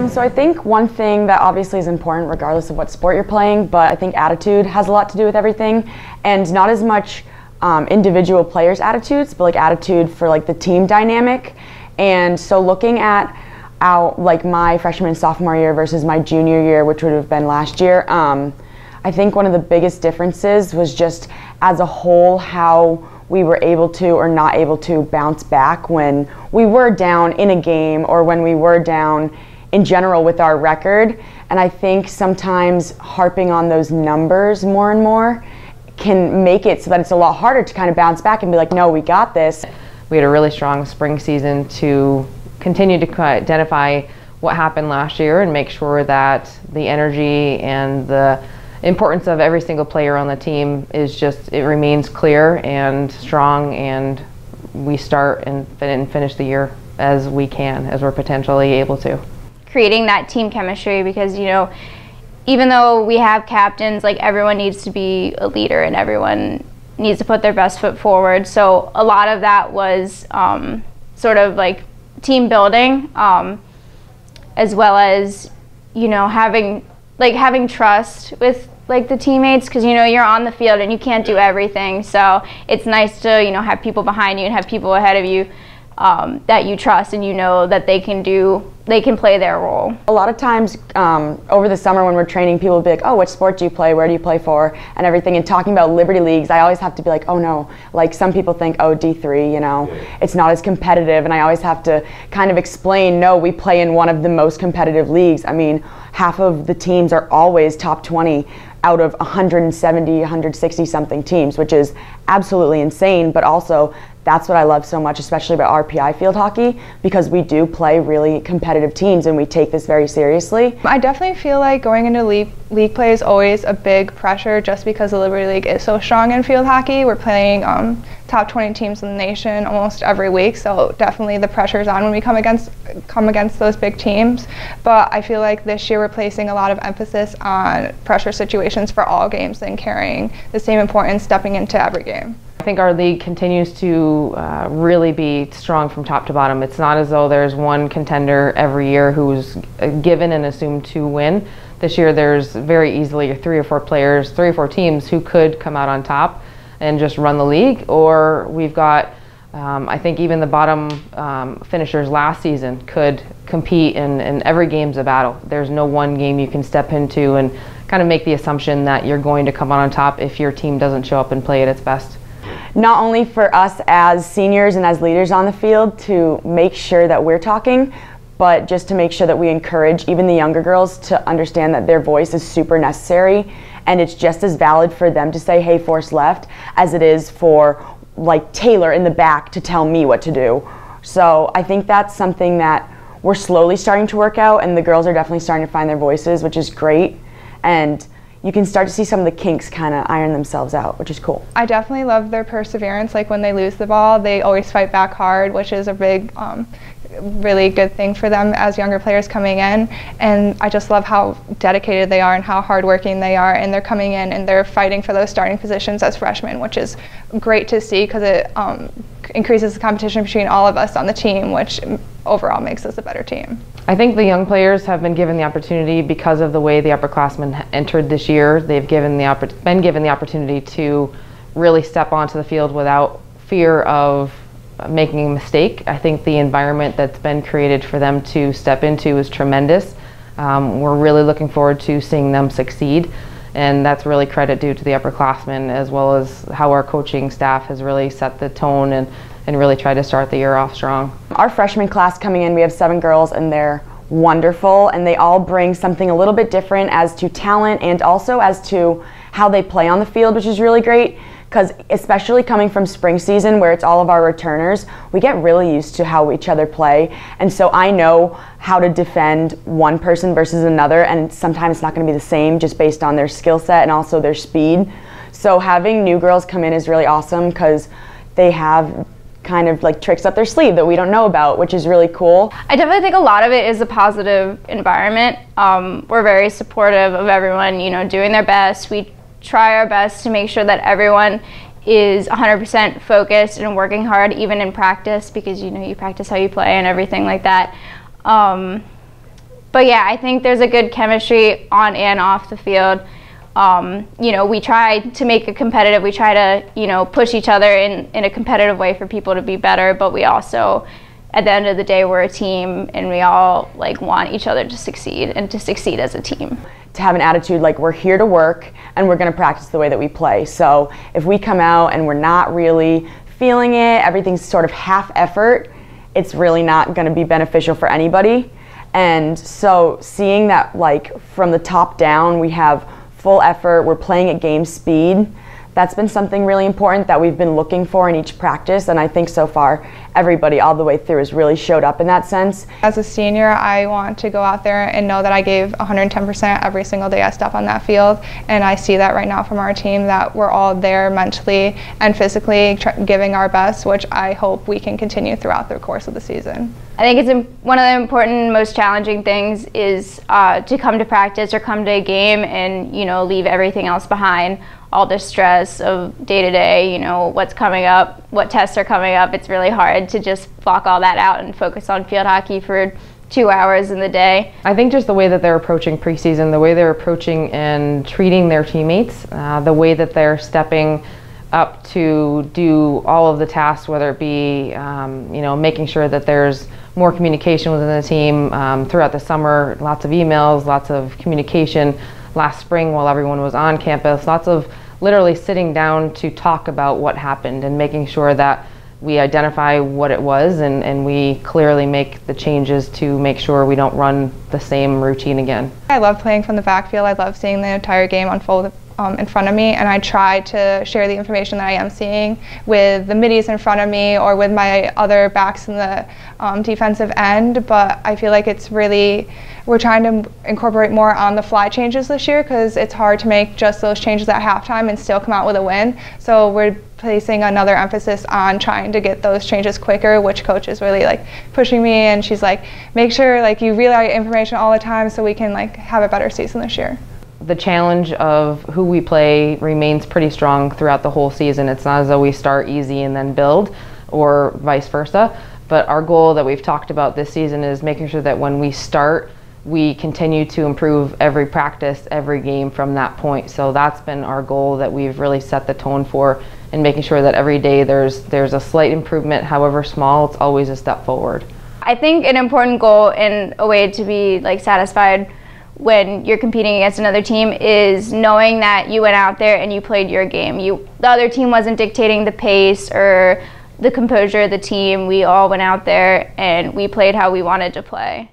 So I think one thing that obviously is important regardless of what sport you're playing, but I think attitude has a lot to do with everything, and not as much individual players' attitudes, but like attitude for like the team dynamic. And so looking at like my freshman and sophomore year versus my junior year, which would have been last year, I think one of the biggest differences was just as a whole how we were able to or not able to bounce back when we were down in a game or when we were down in general with our record. And I think sometimes harping on those numbers more and more can make it so that it's a lot harder to kind of bounce back and be like, no, we got this. We had a really strong spring season to continue to identify what happened last year and make sure that the energy and the importance of every single player on the team is just, it remains clear and strong, and we start and finish the year as we can, as we're potentially able to. Creating that team chemistry, because you know, even though we have captains, like everyone needs to be a leader and everyone needs to put their best foot forward. So a lot of that was sort of like team building, as well as, you know, having trust with like the teammates, because you know you're on the field and you can't do everything, so it's nice to, you know, have people behind you and have people ahead of you that you trust and you know that they can play their role. A lot of times over the summer when we're training, people will be like, oh, what sport do you play, where do you play for, and everything, and talking about Liberty Leagues, I always have to be like, oh no, like some people think, oh, D3, you know, it's not as competitive, and I always have to kind of explain, no, we play in one of the most competitive leagues. I mean, half of the teams are always top 20 out of 170, 160 something teams, which is absolutely insane, but also that's what I love so much, especially about RPI field hockey, because we do play really competitive teams and we take this very seriously. I definitely feel like going into league play is always a big pressure just because the Liberty League is so strong in field hockey. We're playing top 20 teams in the nation almost every week, so definitely the pressure's on when we come against those big teams. But I feel like this year we're placing a lot of emphasis on pressure situations for all games and carrying the same importance stepping into every game. I think our league continues to really be strong from top to bottom. It's not as though there's one contender every year who's given and assumed to win. This year there's very easily three or four teams who could come out on top and just run the league, or we've got I think even the bottom finishers last season could compete in every game's a battle. There's no one game you can step into and kind of make the assumption that you're going to come out on top if your team doesn't show up and play at its best. Not only for us as seniors and as leaders on the field to make sure that we're talking, but just to make sure that we encourage even the younger girls to understand that their voice is super necessary, and it's just as valid for them to say, hey, force left, as it is for like Taylor in the back to tell me what to do. So I think that's something that we're slowly starting to work out, and the girls are definitely starting to find their voices, which is great. And you can start to see some of the kinks kind of iron themselves out, which is cool. I definitely love their perseverance. Like when they lose the ball, they always fight back hard, which is a big, really good thing for them as younger players coming in. And I just love how dedicated they are and how hardworking they are. And they're coming in and they're fighting for those starting positions as freshmen, which is great to see because it increases the competition between all of us on the team, which overall makes us a better team. I think the young players have been given the opportunity because of the way the upperclassmen entered this year. They've been given the opportunity to really step onto the field without fear of making a mistake. I think the environment that's been created for them to step into is tremendous. We're really looking forward to seeing them succeed, and that's really credit due to the upperclassmen, as well as how our coaching staff has really set the tone and really tried to start the year off strong. Our freshman class coming in, we have 7 girls, and they're wonderful, and they all bring something a little bit different as to talent and also as to how they play on the field, which is really great, because especially coming from spring season where it's all of our returners, we get really used to how each other play, and so I know how to defend one person versus another, and sometimes it's not going to be the same just based on their skill set and also their speed. So having new girls come in is really awesome because they have kind of like tricks up their sleeve that we don't know about, which is really cool. I definitely think a lot of it is a positive environment. We're very supportive of everyone, you know, doing their best. We try our best to make sure that everyone is 100% focused and working hard, even in practice, because you know you practice how you play and everything like that. But yeah, I think there's a good chemistry on and off the field. You know, we try to make it competitive. We try to, you know, push each other in a competitive way for people to be better. But we also, at the end of the day, we're a team, and we all like want each other to succeed and to succeed as a team. To have an attitude like we're here to work and we're going to practice the way that we play. So if we come out and we're not really feeling it, everything's sort of half effort, it's really not going to be beneficial for anybody. And so seeing that like from the top down, we have full effort, we're playing at game speed, that's been something really important that we've been looking for in each practice, and I think so far everybody all the way through has really showed up in that sense. As a senior, I want to go out there and know that I gave 110% every single day I step on that field, and I see that right now from our team, that we're all there mentally and physically giving our best, which I hope we can continue throughout the course of the season. I think it's one of the important, most challenging things is to come to practice or come to a game and, you know, leave everything else behind. All the stress of day-to-day, you know, what's coming up, what tests are coming up. It's really hard to just block all that out and focus on field hockey for 2 hours in the day. I think just the way that they're approaching preseason, the way they're approaching and treating their teammates, the way that they're stepping up to do all of the tasks, whether it be, you know, making sure that there's more communication within the team throughout the summer, lots of emails, lots of communication. Last spring while everyone was on campus, lots of literally sitting down to talk about what happened and making sure that we identify what it was and we clearly make the changes to make sure we don't run the same routine again. I love playing from the backfield. I love seeing the entire game unfold in front of me, and I try to share the information that I am seeing with the middies in front of me or with my other backs in the defensive end. But I feel like it's really, we're trying to incorporate more on the fly changes this year, because it's hard to make just those changes at halftime and still come out with a win. So we're placing another emphasis on trying to get those changes quicker, which coach is really like pushing me, and she's like, make sure like you relay information all the time so we can like have a better season this year. The challenge of who we play remains pretty strong throughout the whole season. It's not as though we start easy and then build, or vice versa. But our goal that we've talked about this season is making sure that when we start, we continue to improve every practice, every game from that point. So that's been our goal that we've really set the tone for, and making sure that every day there's a slight improvement, however small, it's always a step forward. I think an important goal and a way to be like satisfied when you're competing against another team is knowing that you went out there and you played your game. The other team wasn't dictating the pace or the composure of the team. We all went out there and we played how we wanted to play.